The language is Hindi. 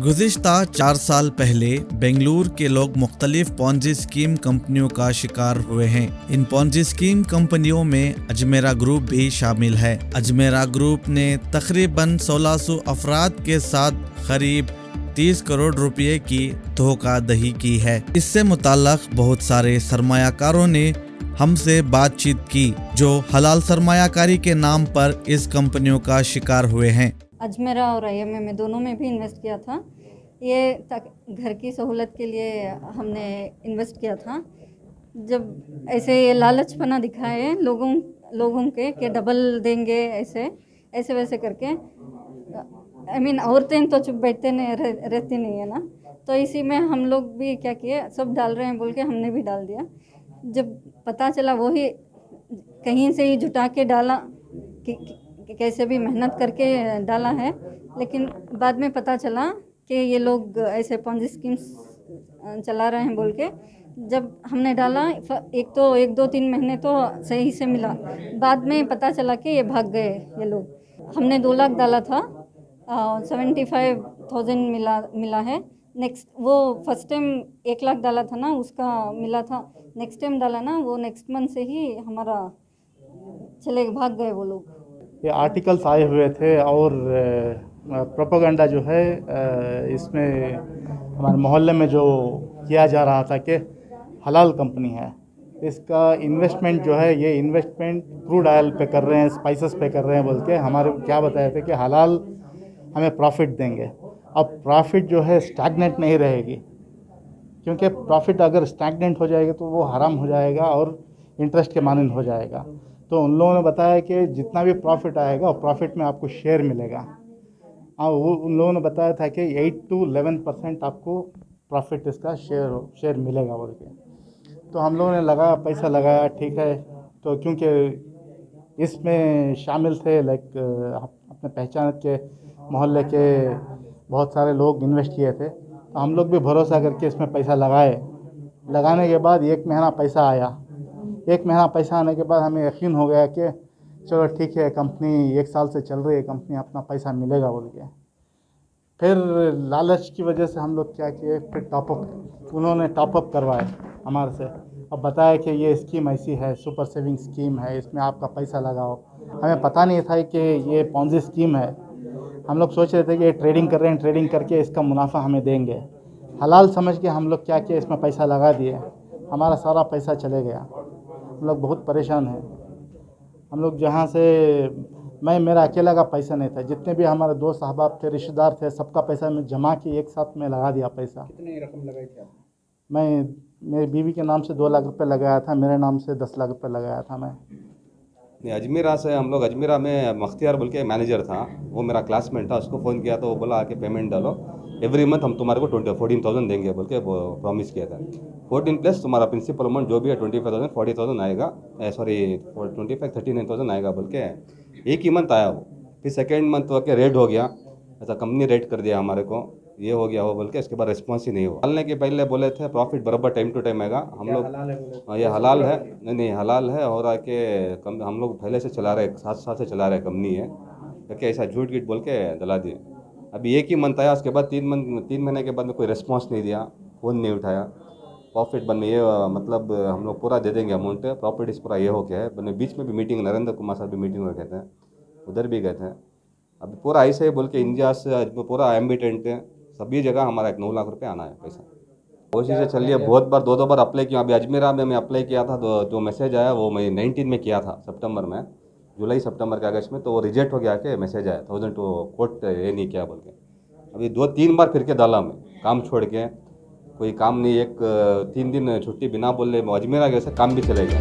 गुज़िश्ता 4 साल पहले बेंगलुरु के लोग मुख्तलिफ पॉन्जी स्कीम कंपनियों का शिकार हुए हैं। इन पॉन्जी स्कीम कंपनियों में अजमेरा ग्रुप भी शामिल है। अजमेरा ग्रुप ने तकरीबन 1600 अफराद के साथ करीब 30 करोड़ रुपए की धोखाधड़ी की है। इससे मुताल्लिक बहुत सारे सरमायाकारों ने हमसे बातचीत की जो हलाल सरमायाकारी के नाम पर इस कंपनियों का शिकार हुए हैं। अजमेरा और IMA में दोनों में भी इन्वेस्ट किया था। ये घर की सहूलत के लिए हमने इन्वेस्ट किया था। जब ऐसे ये लालचपना दिखाए लोगों के कि डबल देंगे ऐसे वैसे करके, औरतें तो चुप बैठते नहीं रहती नहीं है ना, तो इसी में हम लोग भी क्या किए, सब डाल रहे हैं बोल के हमने भी डाल दिया। जब पता चला वही कहीं से ही जुटा के डाला कि कैसे भी मेहनत करके डाला है, लेकिन बाद में पता चला कि ये लोग ऐसे पॉन्जी स्कीम्स चला रहे हैं बोल के। जब हमने डाला एक 2-3 महीने तो सही से मिला, बाद में पता चला कि ये भाग गए ये लोग। हमने 2 लाख डाला था, 75,000 मिला है। नेक्स्ट वो फर्स्ट टाइम 1 लाख डाला था ना, उसका मिला था। नेक्स्ट टाइम डाला ना, वो नेक्स्ट मंथ से ही हमारा भाग गए वो लोग। ये आर्टिकल्स आए हुए थे और प्रोपेगेंडा जो है इसमें हमारे मोहल्ले में जो किया जा रहा था कि हलाल कंपनी है, इसका इन्वेस्टमेंट जो है, ये इन्वेस्टमेंट क्रूड ऑयल पे कर रहे हैं, स्पाइसेस पे कर रहे हैं बोल के हमारे क्या बताए थे कि हलाल हमें प्रॉफिट देंगे। अब प्रॉफिट जो है स्टैग्नेंट नहीं रहेगी, क्योंकि प्रॉफिट अगर स्टैग्नेंट हो जाएगा तो वो हराम हो जाएगा और इंटरेस्ट के मानंद हो जाएगा। तो उन लोगों ने बताया कि जितना भी प्रॉफिट आएगा और प्रॉफिट में आपको शेयर मिलेगा। वो उन लोगों ने बताया था कि 8 to 11% आपको प्रॉफिट इसका शेयर मिलेगा बोल के। तो हम लोगों ने पैसा लगाया, ठीक है। तो क्योंकि इसमें शामिल थे अपने पहचान के मोहल्ले के बहुत सारे लोग इन्वेस्ट किए थे, तो हम लोग भी भरोसा करके इसमें पैसा लगाने के बाद 1 महीना पैसा आया। 1 महीना पैसा आने के बाद हमें यकीन हो गया कि चलो ठीक है, कंपनी 1 साल से चल रही है, कंपनी अपना पैसा मिलेगा बोल के। फिर लालच की वजह से हम लोग क्या किए, फिर उन्होंने टॉपअप करवाए हमारे से। अब बताया कि ये स्कीम ऐसी है, सुपर सेविंग स्कीम है, इसमें आपका पैसा लगाओ। हमें पता नहीं था कि ये पॉन्जी स्कीम है। हम लोग सोच रहे थे कि ये ट्रेडिंग कर रहे हैं, ट्रेडिंग करके इसका मुनाफा हमें देंगे। हलाल समझ के हम लोग क्या किए, इसमें पैसा लगा दिए। हमारा सारा पैसा चले गया। हम लोग बहुत परेशान हैं। हम लोग जहाँ से मेरा अकेला का पैसा नहीं था, जितने भी हमारे दोस्त अहबाब थे, रिश्तेदार थे, सबका पैसा मैं जमा के एक साथ में लगा दिया पैसा। कितनी रकम लगाई थी आप? मैं मेरी बीवी के नाम से 2 लाख रुपए लगाया था, मेरे नाम से 10 लाख रुपए लगाया था मैं। अजमेरा से हम लोग, अजमेरा में मख्तियार बोल के मैनेजर था, वो मेरा क्लासमेट था। उसको फ़ोन किया तो वो बोला आके पेमेंट डालो, एवरी मंथ हम तुम्हारे को 14,000 देंगे बोल के प्रॉमिस किया था। 14 प्लस तुम्हारा प्रिंसिपल अमाउंट जो भी है 25,000 40,000 आएगा, 39,000 आएगा बोल के। एक ही मंथ आया वो। फिर सेकेंड मंथ होकर रेड हो गया, ऐसा कंपनी रेड कर दिया हमारे को, ये हो गया वो बोल के। इसके बाद रिस्पॉन्स ही नहीं हुआ। डालने के पहले बोले थे प्रॉफिट बराबर टाइम टू टाइम आएगा। हम लोग ये हलाल है, नहीं हलाल है, और आके हम लोग पहले से चला रहे, 7 साल से चला रहे कंपनी है, क्योंकि ऐसा झूठ गीट बोल के दिला दिए। अभी एक ही मंथ आया, उसके बाद 3 महीने के बाद में कोई रिस्पॉन्स नहीं दिया, फ़ोन नहीं उठाया। प्रॉफिट बन में ये मतलब हम लोग पूरा दे देंगे अमाउंट, प्रॉपर्टीज पूरा ये हो गया है। बने बीच में भी मीटिंग, नरेंद्र कुमार साहब भी मीटिंग में गए थे, उधर भी गए थे। अभी पूरा ऐसे ही बोल के इंडिया से पूरा एम्बिटेंट है, सभी जगह हमारा 9 लाख रुपये आना है पैसा। कोशिशें चल रही है, बहुत बार 2 बार अप्लाई किया। अभी अजमेरा में मैं अप्लाई किया था, जो मैसेज आया वो मैं 19 में किया था, सितंबर में, जुलाई सितंबर के अगस्त में, तो वो रिजेक्ट हो गया के मैसेज आया 1000 तो कोर्ट ये नहीं किया बोल के। अभी 2-3 बार फिर के डाला मैं, काम छोड़ के, कोई काम नहीं, 3 दिन छुट्टी बिना बोले अजमेरा गए से काम भी चले गया।